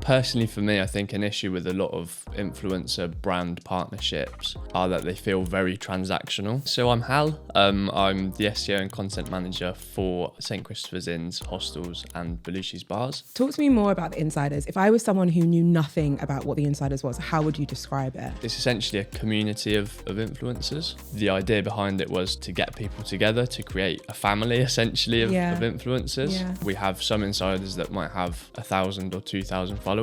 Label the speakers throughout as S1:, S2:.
S1: Personally, for me, I think an issue with a lot of influencer brand partnerships are that they feel very transactional. So I'm Hal. I'm the SEO and content manager for St. Christopher's Inns, hostels and Belushi's bars.
S2: Talk to me more about the Insiders. If I was someone who knew nothing about what the Insiders was, how would you describe it?
S1: It's essentially a community of influencers. The idea behind it was to get people together to create a family, essentially, of influencers.
S2: Yeah.
S1: We have some insiders that might have 1,000 or 2,000 followers.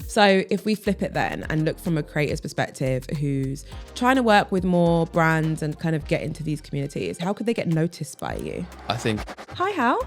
S2: So if we flip it then and look from a creator's perspective who's trying to work with more brands and kind of get into these communities, how could they get noticed by you?
S1: I think...
S2: Hi, Hal.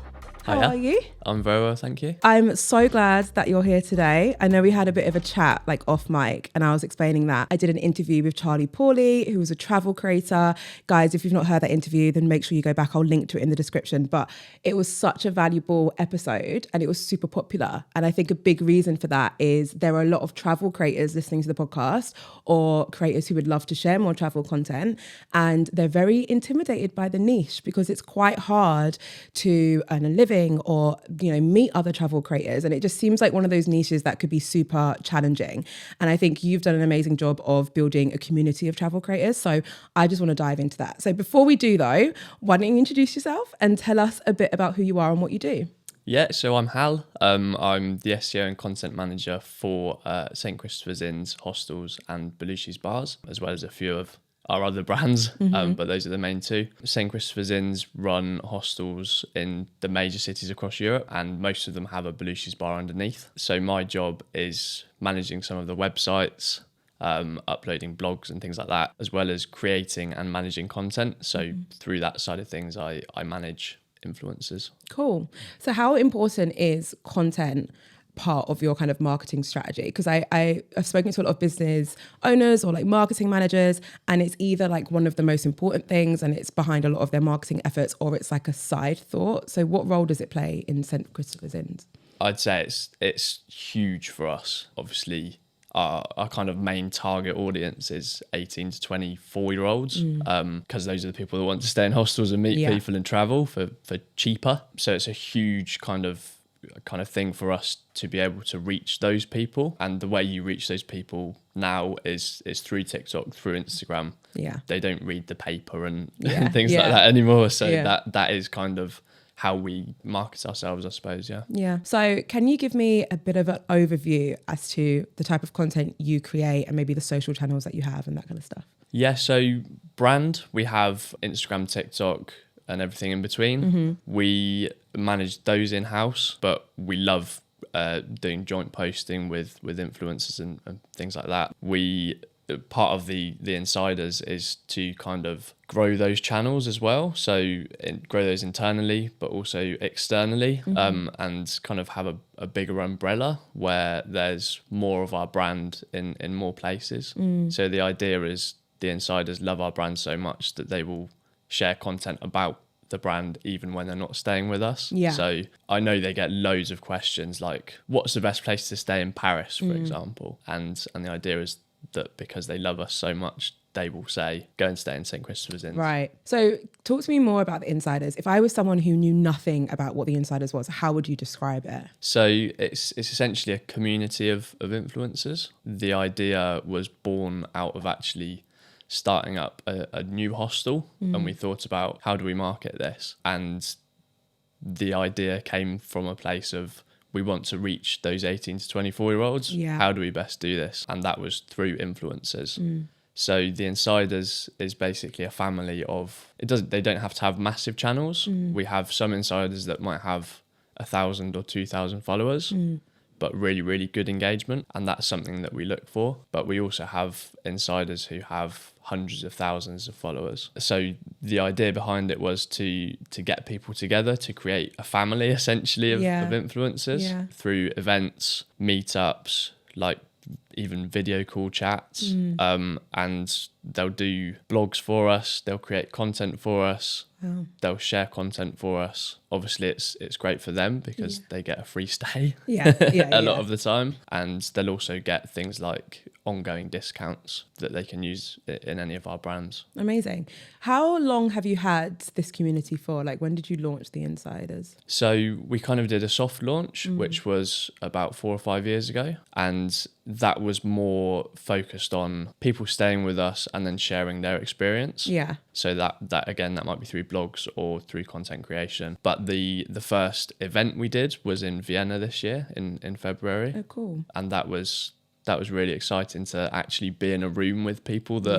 S2: How
S1: Hiya.
S2: are you?
S1: I'm very well, thank you.
S2: I'm so glad that you're here today. I know we had a bit of a chat like off mic and I was explaining that I did an interview with Charlie Pauly, who was a travel creator. Guys, if you've not heard that interview, then make sure you go back. I'll link to it in the description. But it was such a valuable episode and it was super popular. And I think a big reason for that is there are a lot of travel creators listening to the podcast or creators who would love to share more travel content. And they're very intimidated by the niche because it's quite hard to earn a living or, you know, meet other travel creators. And it just seems like one of those niches that could be super challenging. And I think you've done an amazing job of building a community of travel creators. So I just want to dive into that. So before we do though, why don't you introduce yourself and tell us a bit about who you are and what you do?
S1: Yeah, so I'm Hal. I'm the SEO and content manager for St. Christopher's Inns, hostels and Belushi's bars, as well as a few of our other brands, but those are the main two. St. Christopher's Inns run hostels in the major cities across Europe, and most of them have a Belushi's bar underneath. So my job is managing some of the websites, uploading blogs and things like that, as well as creating and managing content. So through that side of things, I manage influencers.
S2: Cool. So how important is content part of your kind of marketing strategy? Because I've spoken to a lot of business owners or like marketing managers, and it's either like one of the most important things and it's behind a lot of their marketing efforts, or it's like a side thought. So what role does it play in St. Christopher's Inns?
S1: I'd say it's huge for us. Obviously, our kind of main target audience is 18 to 24-year-olds, because those are the people that want to stay in hostels and meet people and travel for cheaper. So it's a huge kind of thing for us to be able to reach those people. And the way you reach those people now is through TikTok, through Instagram. Yeah. They don't read the paper and things like that anymore. So that is kind of how we market ourselves, I suppose. Yeah. So can you give me a bit of an overview as to the type of content you create and maybe the social channels that you have and that kind of stuff? Yeah. So brand, we have Instagram, TikTok, and everything in between. We manage those in-house, but we love doing joint posting with influencers and things like that. Part of the Insiders is to kind of grow those channels as well. So grow those internally, but also externally, and kind of have a bigger umbrella where there's more of our brand in more places. So the idea is the Insiders love our brand so much that they will share content about the brand even when they're not staying with us. So I know they get loads of questions like, what's the best place to stay in Paris, for example? And the idea is that because they love us so much, they will say, go and stay in St. Christopher's Inns. Right. So talk to me more about the Insiders. If I was someone who knew nothing about what the Insiders was, how would you describe it? So it's essentially a community of influencers. The idea was born out of actually starting up a new hostel, and we thought about how do we market this, and the idea came from a place of we want to reach those 18 to 24-year-olds. How do we best do this? And that was through influencers. So the Insiders is basically a family of, they don't have to have massive channels. We have some insiders that might have 1,000 or 2,000 followers, but really, really good engagement. And that's something that we look for. But we also have insiders who have hundreds of thousands of followers. So the idea behind it was to get people together to create a family, essentially, of influencers through events, meetups, like even video call chats. And they'll do blogs for us. They'll create content for us. They'll share content for us. Obviously, it's great for them because they get a free stay
S2: a
S1: lot of the time. And they'll also get things like ongoing discounts that they can use in any of our brands.
S2: Amazing. How long have you had this community for? Like, when did you launch The Insiders?
S1: So we kind of did a soft launch, which was about 4 or 5 years ago. And that was more focused on people staying with us and then sharing their experience.
S2: Yeah.
S1: So that again, that might be through blogs or through content creation. But the first event we did was in Vienna this year in February.
S2: Oh, cool.
S1: And that was really exciting to actually be in a room with people that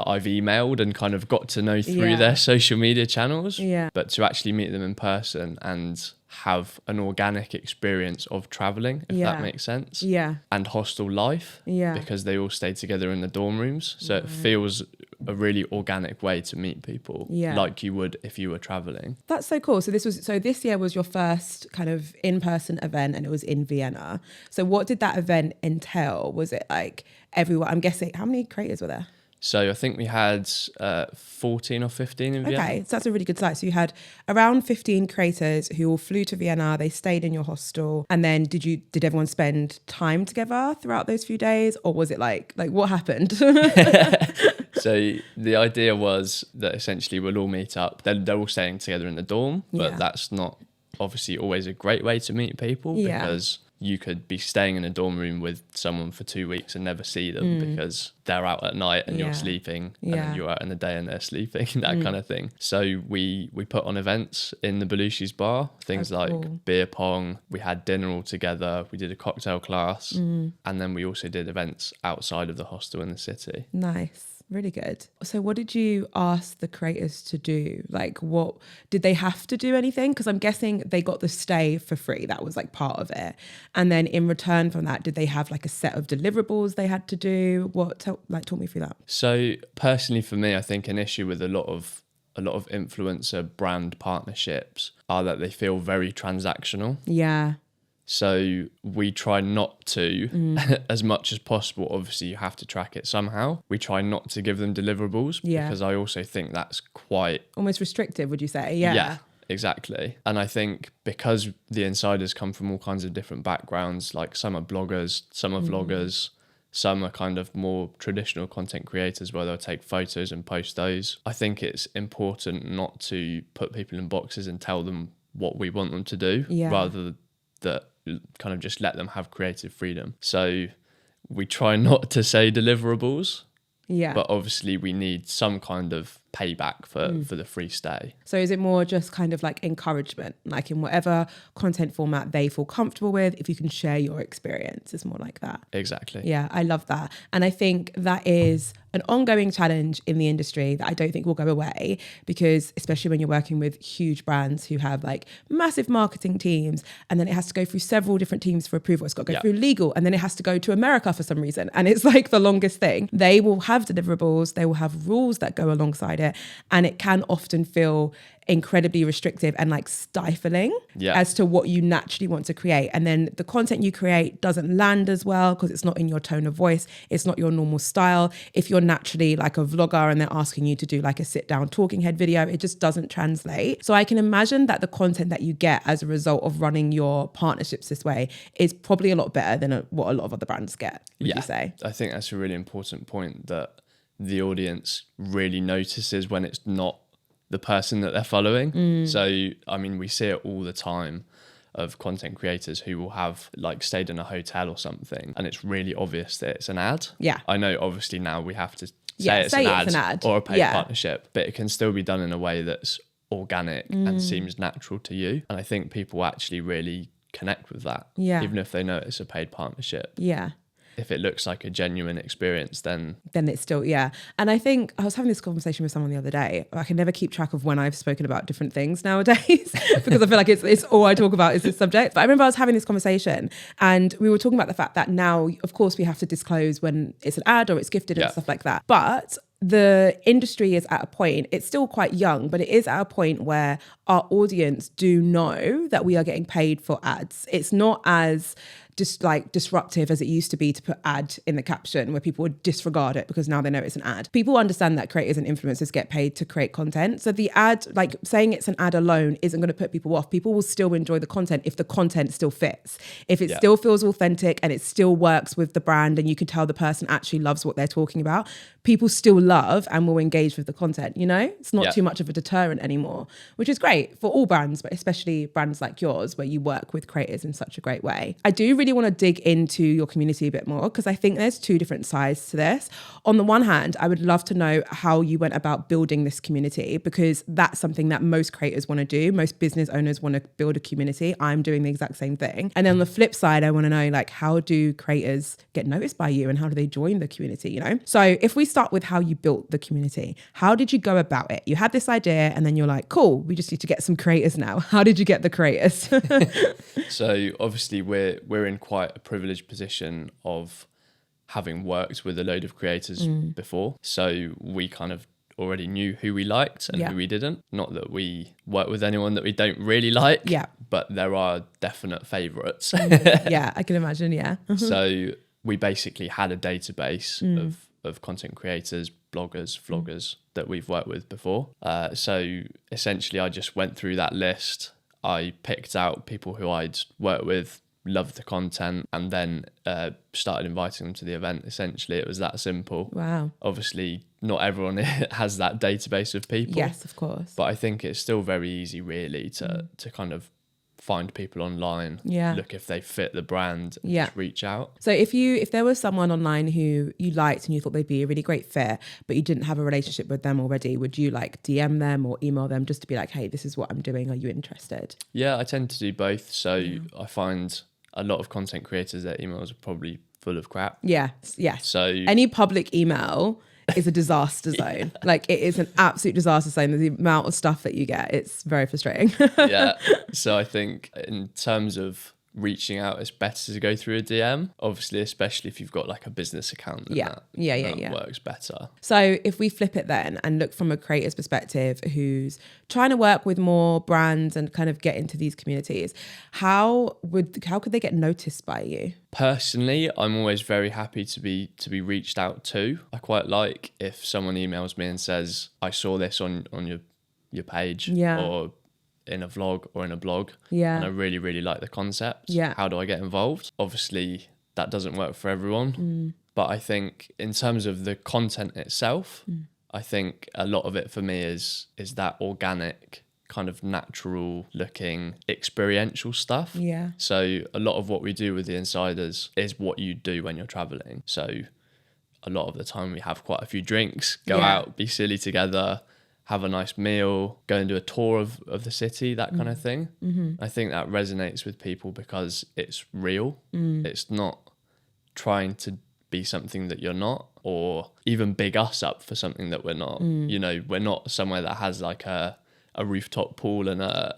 S1: I've emailed and kind of got to know through their social media channels.
S2: Yeah.
S1: But to actually meet them in person and have an organic experience of traveling, if that makes sense.
S2: Yeah.
S1: And hostel life.
S2: Yeah.
S1: Because they all stay together in the dorm rooms. So it feels a really organic way to meet people, like you would if you were traveling.
S2: That's so cool. So this year was your first kind of in-person event, and it was in Vienna. So what did that event entail? Was it like everyone? I'm guessing, how many creators were there?
S1: So I think we had 14 or 15 in Vienna.
S2: Okay, so that's a really good size. So you had around 15 creators who all flew to Vienna. They stayed in your hostel, and then did everyone spend time together throughout those few days, or was it like what happened?
S1: So the idea was that essentially we'll all meet up. They're all staying together in the dorm, but that's not obviously always a great way to meet people because you could be staying in a dorm room with someone for 2 weeks and never see them because they're out at night and you're sleeping and then you're out in the day and they're sleeping, that kind of thing. So we put on events in the Belushi's bar, things like beer pong. We had dinner all together. We did a cocktail class and then we also did events outside of the hostel in the city.
S2: Nice. Really good. So what did you ask the creators to do? Like, what did they have to do anything? Because I'm guessing they got the stay for free. That was like part of it. And then in return from that, did they have like a set of deliverables they had to do? Talk me through that.
S1: So personally for me, I think an issue with a lot of influencer brand partnerships are that they feel very transactional.
S2: Yeah.
S1: So we try not to, as much as possible, obviously you have to track it somehow. We try not to give them deliverables because I also think that's quite...
S2: almost restrictive, would you say? Yeah.
S1: Yeah, exactly. And I think because the insiders come from all kinds of different backgrounds, like some are bloggers, some are vloggers, some are kind of more traditional content creators where they'll take photos and post those. I think it's important not to put people in boxes and tell them what we want them to do, rather that kind of just let them have creative freedom. So we try not to say deliverables, but obviously we need some kind of payback for the free stay.
S2: So is it more just kind of like encouragement, like in whatever content format they feel comfortable with, if you can share your experience, it's more like that.
S1: Exactly.
S2: Yeah, I love that. And I think that is an ongoing challenge in the industry that I don't think will go away, because especially when you're working with huge brands who have like massive marketing teams, and then it has to go through several different teams for approval. It's got to go through legal, and then it has to go to America for some reason. And it's like the longest thing. They will have deliverables, they will have rules that go alongside it. And it can often feel incredibly restrictive and like stifling as to what you naturally want to create. And then the content you create doesn't land as well because it's not in your tone of voice. It's not your normal style. If you're naturally like a vlogger and they're asking you to do like a sit down talking head video, it just doesn't translate. So I can imagine that the content that you get as a result of running your partnerships this way is probably a lot better than what a lot of other brands get, would you say?
S1: I think that's a really important point, that the audience really notices when it's not the person that they're following. So, I mean, we see it all the time of content creators who will have like stayed in a hotel or something and it's really obvious that it's an ad. Yeah. I know obviously now we have to say it's an ad or a paid partnership, but it can still be done in a way that's organic and seems natural to you. And I think people actually really connect with that, even if they know it's a paid partnership. Yeah. If it looks like a genuine experience, then
S2: it's still, And I think I was having this conversation with someone the other day. I can never keep track of when I've spoken about different things nowadays because I feel like it's all I talk about is this subject. But I remember I was having this conversation and we were talking about the fact that now, of course, we have to disclose when it's an ad or it's gifted and stuff like that. But the industry is at a point, it's still quite young, but it is at a point where our audience do know that we are getting paid for ads. It's not as just like disruptive as it used to be to put ad in the caption, where people would disregard it because now they know it's an ad. People understand that creators and influencers get paid to create content. So the ad, like saying it's an ad alone isn't going to put people off. People will still enjoy the content if the content still fits. If it still feels authentic and it still works with the brand and you can tell the person actually loves what they're talking about, people still love and will engage with the content, you know? It's not too much of a deterrent anymore, which is great for all brands, but especially brands like yours where you work with creators in such a great way. I do really want to dig into your community a bit more because I think there's two different sides to this. On the one hand, I would love to know how you went about building this community, because that's something that most creators want to do. Most business owners want to build a community. I'm doing the exact same thing. And then on the flip side, I want to know, like, how do creators get noticed by you and how do they join the community, you know? So if we start with how you built the community, how did you go about it? You had this idea and then you're like, cool, we just need to get some creators now. How did you get the creators?
S1: So obviously we're in quite a privileged position of having worked with a load of creators before. So we kind of already knew who we liked and who we didn't. Not that we work with anyone that we don't really like, but there are definite favourites.
S2: Yeah, I can imagine, yeah.
S1: So we basically had a database of content creators, bloggers, vloggers that we've worked with before. So essentially I just went through that list. I picked out people who I'd worked with, loved the content, and then started inviting them to the event. Essentially, it was that simple.
S2: Wow.
S1: Obviously, not everyone has that database of people.
S2: Yes, of course.
S1: But I think it's still very easy, really, to kind of find people online, look if they fit the brand, and just reach out.
S2: So if there was someone online who you liked and you thought they'd be a really great fit, but you didn't have a relationship with them already, would you like DM them or email them just to be like, hey, this is what I'm doing, are you interested?
S1: Yeah, I tend to do both. So I find a lot of content creators, their emails are probably full of crap. Yes.
S2: So any public email is a disaster zone. Like, it is an absolute disaster zone. The amount of stuff that you get, it's very frustrating.
S1: So I think in terms of reaching out, it's better to go through a DM, obviously, especially if you've got like a business account. That works better.
S2: So if we flip it then and look from a creator's perspective who's trying to work with more brands and kind of get into these communities, how could they get noticed by you?
S1: Personally, I'm always very happy to be reached out to. I quite like if someone emails me and says, I saw this on your page, or in a vlog or in a blog, and I really, really like the concept. How do I get involved? Obviously, that doesn't work for everyone, but I think in terms of the content itself, I think a lot of it for me is that organic, kind of natural looking experiential stuff. So a lot of what we do with the Insiders is what you do when you're traveling. So a lot of the time we have quite a few drinks, go out, be silly together, have a nice meal, go and do a tour of the city, that kind of thing. I think that resonates with people because it's real. It's not trying to be something that you're not, or even big us up for something that we're not. You know, we're not somewhere that has like a rooftop pool and a...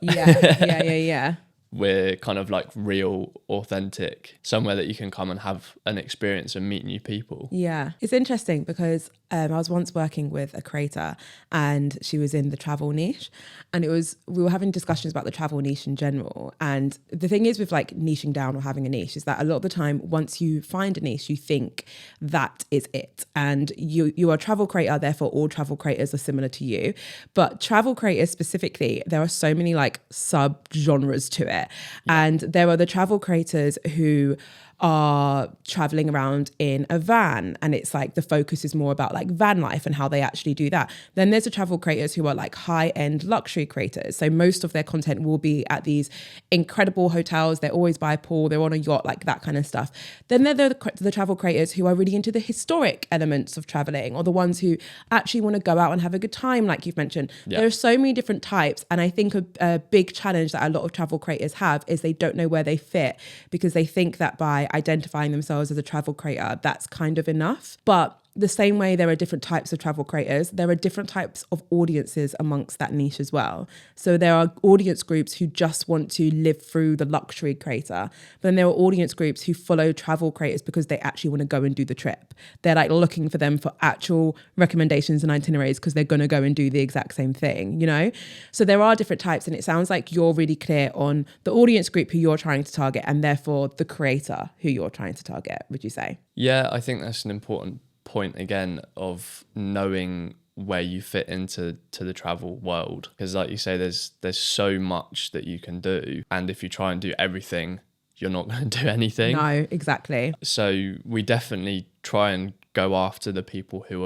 S1: We're kind of like real, authentic, somewhere that you can come and have an experience and meet new people.
S2: Yeah, it's interesting because I was once working with a creator and she was in the travel niche, and we were having discussions about the travel niche in general. And the thing is with like niching down or having a niche is that a lot of the time, once you find a niche, you think that is it. And you are a travel creator, therefore all travel creators are similar to you. But travel creators specifically, there are so many like sub-genres to it. And there are the travel creators who are traveling around in a van, and it's like the focus is more about like van life and how they actually do that. Then there's the travel creators who are like high-end luxury creators. So most of their content will be at these incredible hotels. They're always by a pool, they're on a yacht, like that kind of stuff. Then there are the travel creators who are really into the historic elements of traveling, or the ones who actually want to go out and have a good time, like you've mentioned. There are so many different types, and I think a big challenge that a lot of travel creators have is they don't know where they fit, because they think that by identifying themselves as a travel creator, that's kind of enough. But the same way there are different types of travel creators, there are different types of audiences amongst that niche as well. So there are audience groups who just want to live through the luxury creator, but then there are audience groups who follow travel creators because they actually want to go and do the trip. They're like looking for them for actual recommendations and itineraries because they're going to go and do the exact same thing, you know? So there are different types, and it sounds like you're really clear on the audience group who you're trying to target and therefore the creator who you're trying to target, would you say?
S1: Yeah, I think that's an important point again of knowing where you fit into the travel world, because like you say, there's so much that you can do, and if you try and do everything, you're not going to do anything.
S2: No, exactly.
S1: So we definitely try and go after the people who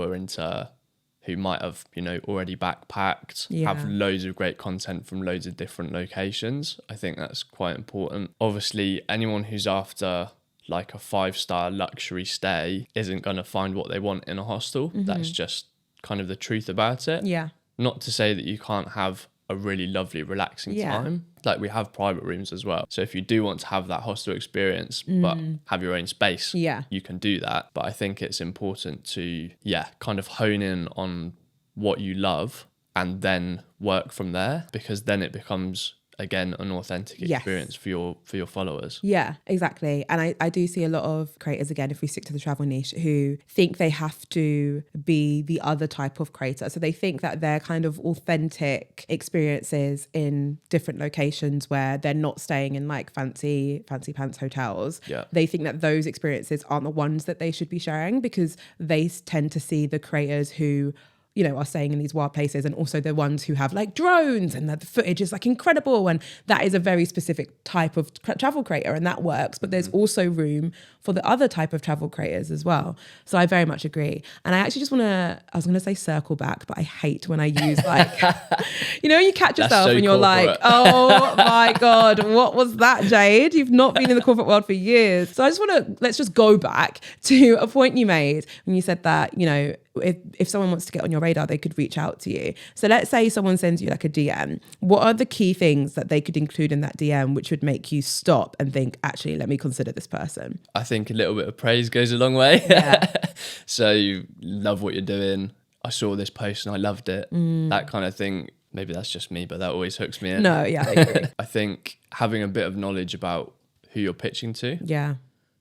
S1: might have, you know, already backpacked, have loads of great content from loads of different locations. I think that's quite important. Obviously, anyone who's after like a 5-star luxury stay isn't going to find what they want in a hostel. That's just kind of the truth about it.
S2: Yeah.
S1: Not to say that you can't have a really lovely, relaxing time. Like, we have private rooms as well. So if you do want to have that hostel experience, but have your own space, you can do that. But I think it's important to, kind of hone in on what you love and then work from there, because then it becomes, again, an authentic experience for your followers.
S2: Yeah, exactly. And I do see a lot of creators, again, if we stick to the travel niche, who think they have to be the other type of creator. So they think that they're kind of authentic experiences in different locations where they're not staying in like fancy pants hotels.
S1: Yeah.
S2: They think that those experiences aren't the ones that they should be sharing, because they tend to see the creators who, you know, are staying in these wild places, and also the ones who have like drones and the footage is like incredible. And that is a very specific type of travel creator, and that works. But there's also room for the other type of travel creators as well. So I very much agree. And I actually just I was going to say circle back, but I hate when I use like, you know, you catch yourself and you're like, oh my God, what was that, Jade? You've not been in the corporate world for years. So I just let's just go back to a point you made when you said that, you know, if someone wants to get on your radar, they could reach out to you. So let's say someone sends you like a DM. What are the key things that they could include in that DM which would make you stop and think, actually, let me consider this person?
S1: I think a little bit of praise goes a long way.
S2: Yeah.
S1: So you love what you're doing. I saw this post and I loved it. That kind of thing. Maybe that's just me, but that always hooks me in.
S2: No, yeah, I agree.
S1: I think having a bit of knowledge about who you're pitching to.
S2: Yeah.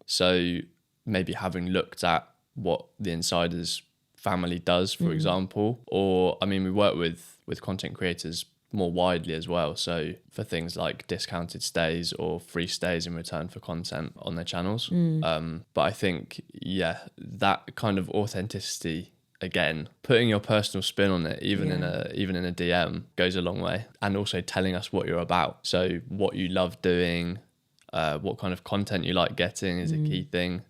S1: So maybe having looked at what the insider's family does, for example, or I mean, we work with content creators more widely as well. So for things like discounted stays or free stays in return for content on their channels. But I think, that kind of authenticity, again, putting your personal spin on it, even in a DM, goes a long way. And also telling us what you're about. So what you love doing, what kind of content you like getting is a key thing.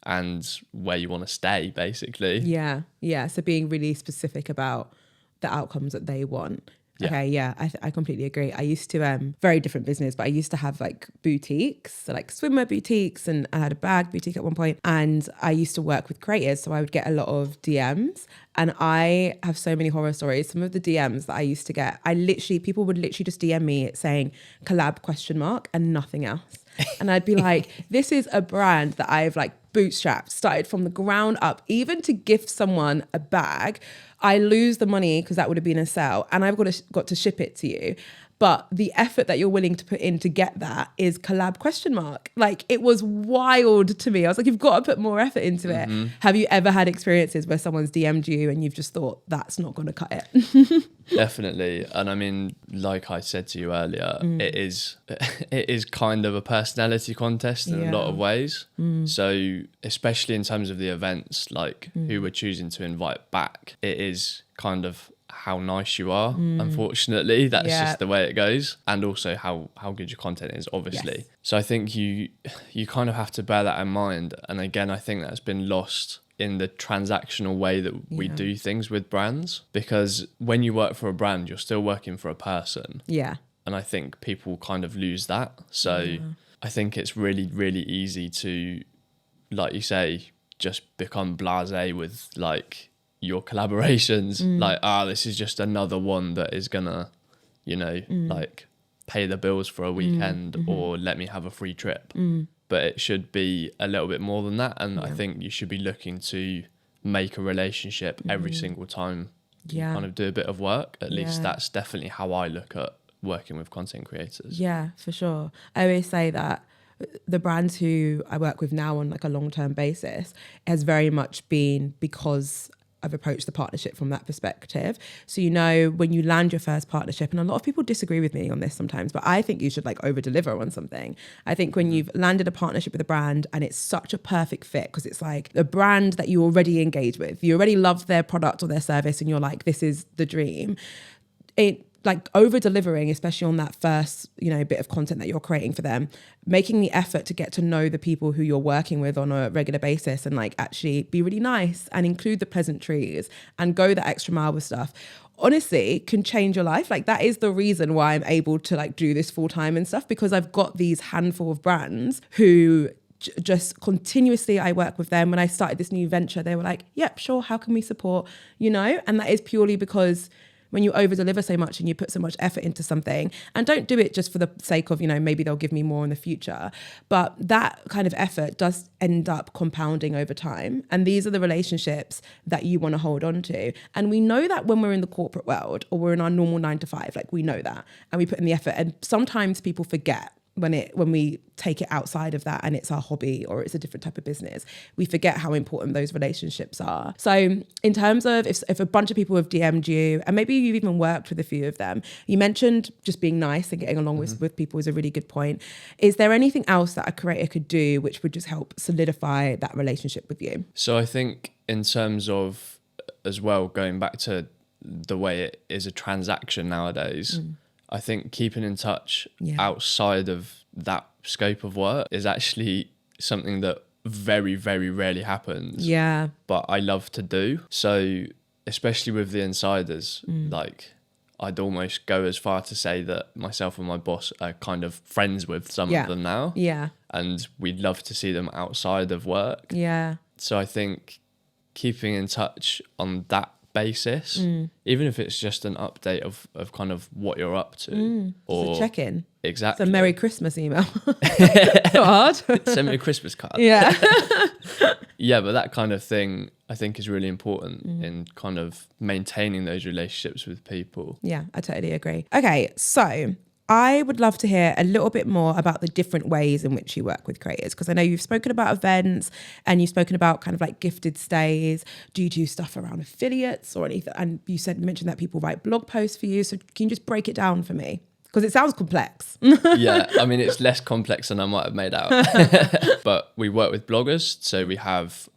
S1: And where you want to stay, basically. Yeah. So being really specific about the outcomes that they want. Okay, I completely agree. I used to, very different business, but I used to have like boutiques, so like swimwear boutiques, and I had a bag boutique at one point, and I used to work with creators, so I would get a lot of DMs, and I have so many horror stories. Some of the DMs that I used to get, people would literally just DM me saying collab ? And nothing else. And I'd be like, this is a brand that I've like bootstrapped, started from the ground up. Even to gift someone a bag, I lose the money because that would have been a sale, and I've got to ship it to you. But the effort that you're willing to put in to get that is collab ? Like, it was wild to me. I was like, you've got to put more effort into it. Have you ever had experiences where someone's DM'd you and you've just thought, that's not going to cut it? Definitely. And I mean, like I said to you earlier, it is kind of a personality contest in a lot of ways. So especially in terms of the events, like who we're choosing to invite back, it is kind of how nice you are. Unfortunately, that's just the way it goes. And also how good your content is, obviously. So I think you kind of have to bear that in mind. And again, I think that's been lost in the transactional way that we do things with brands, because when you work for a brand, you're still working for a person.
S2: Yeah.
S1: And I think people kind of lose that. So I think it's really, really easy to, like you say, just become blasé with like your collaborations. Like, this is just another one that is gonna, you know, like pay the bills for a weekend or let me have a free trip. But it should be a little bit more than that. And I think you should be looking to make a relationship every single time you kind of do a bit of work. At least that's definitely how I look at working with content creators.
S2: Yeah, for sure. I always say that the brands who I work with now on like a long-term basis has very much been because I've approached the partnership from that perspective. So, you know, when you land your first partnership, and a lot of people disagree with me on this sometimes, but I think you should like over deliver on something. I think when you've landed a partnership with a brand and it's such a perfect fit, because it's like a brand that you already engage with, you already love their product or their service, and you're like, this is the dream. It like over delivering, especially on that first, you know, bit of content that you're creating for them, making the effort to get to know the people who you're working with on a regular basis and like actually be really nice and include the pleasantries and go the extra mile with stuff, honestly can change your life. Like that is the reason why I'm able to like do this full time and stuff, because I've got these handful of brands who just continuously, I work with them. When I started this new venture, they were like, yep, sure, how can we support, you know? And that is purely because when you over deliver so much and you put so much effort into something, and don't do it just for the sake of, you know, maybe they'll give me more in the future, but that kind of effort does end up compounding over time. And these are the relationships that you want to hold on to. And we know that when we're in the corporate world or we're in our normal 9 to 5, like we know that and we put in the effort. And sometimes people forget when we take it outside of that and it's our hobby or it's a different type of business, we forget how important those relationships are. So in terms of if a bunch of people have DM'd you, and maybe you've even worked with a few of them, you mentioned just being nice and getting along with people is a really good point. Is there anything else that a creator could do which would just help solidify that relationship with you?
S1: So I think in terms of, as well, going back to the way it is a transaction nowadays, I think keeping in touch outside of that scope of work is actually something that very, very rarely happens.
S2: Yeah.
S1: But I love to do. So especially with the insiders, like I'd almost go as far to say that myself and my boss are kind of friends with some of them now.
S2: Yeah.
S1: And we'd love to see them outside of work.
S2: Yeah.
S1: So I think keeping in touch on that basis, even if it's just an update of kind of what you're up to, or
S2: a check-in.
S1: Exactly.
S2: It's a Merry Christmas email. So hard.
S1: Send me a Christmas card.
S2: Yeah.
S1: Yeah, but that kind of thing I think is really important in kind of maintaining those relationships with people.
S2: Yeah, I totally agree. Okay, so I would love to hear a little bit more about the different ways in which you work with creators, because I know you've spoken about events and you've spoken about kind of like gifted stays. Do you do stuff around affiliates or anything? And you mentioned that people write blog posts for you. So can you just break it down for me? Because it sounds complex.
S1: Yeah, I mean, it's less complex than I might have made out. But we work with bloggers. So we have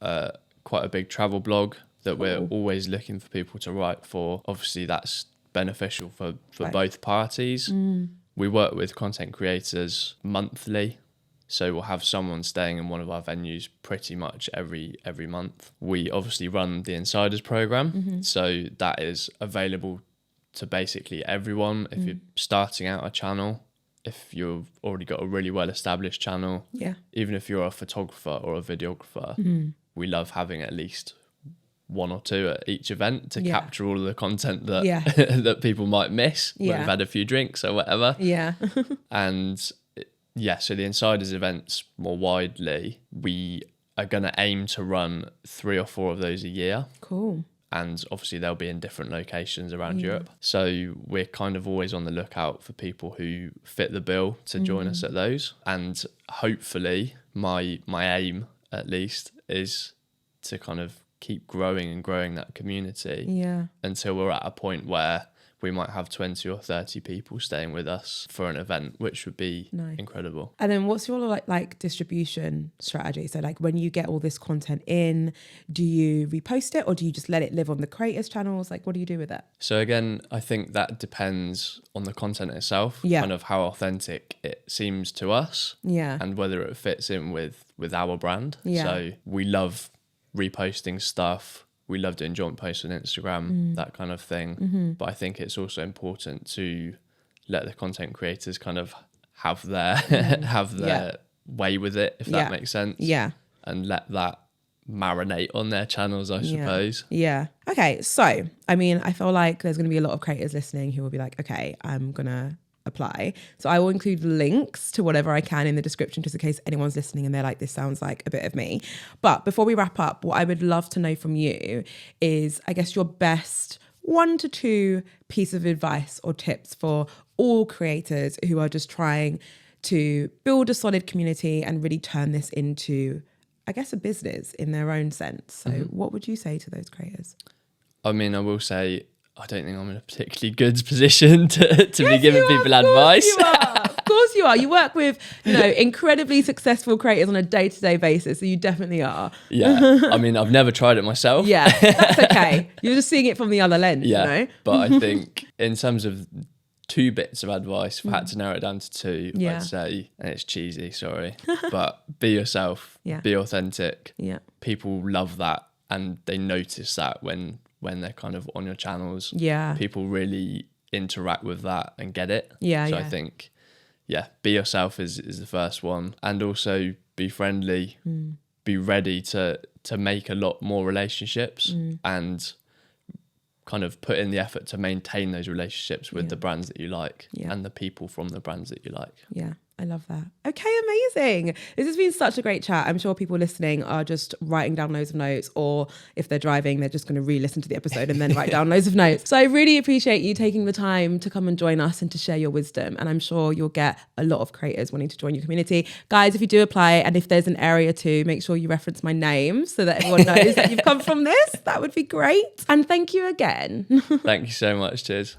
S1: quite a big travel blog that we're always looking for people to write for. Obviously, that's beneficial for both parties. We work with content creators monthly. So we'll have someone staying in one of our venues pretty much every month. We obviously run the Insiders program. So that is available to basically everyone. If you're starting out a channel, if you've already got a really well-established channel, even if you're a photographer or a videographer, we love having at least 1 or 2 at each event to capture all of the content that that people might miss when we've had a few drinks or whatever. And so the Insiders events more widely, we are going to aim to run 3 or 4 of those a year.
S2: Cool.
S1: And obviously they'll be in different locations around Europe. So we're kind of always on the lookout for people who fit the bill to join us at those. And hopefully my aim at least is to kind of keep growing that community until we're at a point where we might have 20 or 30 people staying with us for an event, which would be incredible.
S2: And then what's your like distribution strategy? So like when you get all this content in, do you repost it or do you just let it live on the creators channels? Like what do you do with it?
S1: So again, I think that depends on the content itself, kind of how authentic it seems to us and whether it fits in with our brand. So we love reposting stuff. We love doing joint posts on Instagram, that kind of thing. But I think it's also important to let the content creators kind of have their way with it, if that makes sense. Yeah. And let that marinate on their channels, I suppose.
S2: Yeah. Okay. So, I mean, I feel like there's going to be a lot of creators listening who will be like, okay, I'm going to apply. So I will include links to whatever I can in the description, just in case anyone's listening and they're like, this sounds like a bit of me. But before we wrap up, what I would love to know from you is, I guess, your best 1 to 2 piece of advice or tips for all creators who are just trying to build a solid community and really turn this into, I guess, a business in their own sense. So what would you say to those creators?
S1: I mean, I will say, I don't think I'm in a particularly good position to be giving people advice.
S2: Of course you are. You work with, incredibly successful creators on a day-to-day basis. So you definitely are.
S1: Yeah. I mean, I've never tried it myself.
S2: Yeah, that's okay. You're just seeing it from the other lens,
S1: But I think in terms of 2 bits of advice, if I had to narrow it down to 2, I'd say, and it's cheesy, sorry, but be yourself, be authentic.
S2: Yeah.
S1: People love that, and they notice that when they're kind of on your channels.
S2: Yeah.
S1: People really interact with that and get it.
S2: Yeah.
S1: So I think, be yourself is the first one. And also be friendly, be ready to make a lot more relationships and kind of put in the effort to maintain those relationships with the brands that you like and the people from the brands that you like.
S2: Yeah, I love that. Okay, amazing. This has been such a great chat. I'm sure people listening are just writing down loads of notes, or if they're driving, they're just going to re-listen to the episode and then write down loads of notes. So I really appreciate you taking the time to come and join us and to share your wisdom. And I'm sure you'll get a lot of creators wanting to join your community. Guys, if you do apply, and if there's an area too, make sure you reference my name so that everyone knows that you've come from this. That would be great. And thank you again.
S1: Thank you so much. Cheers.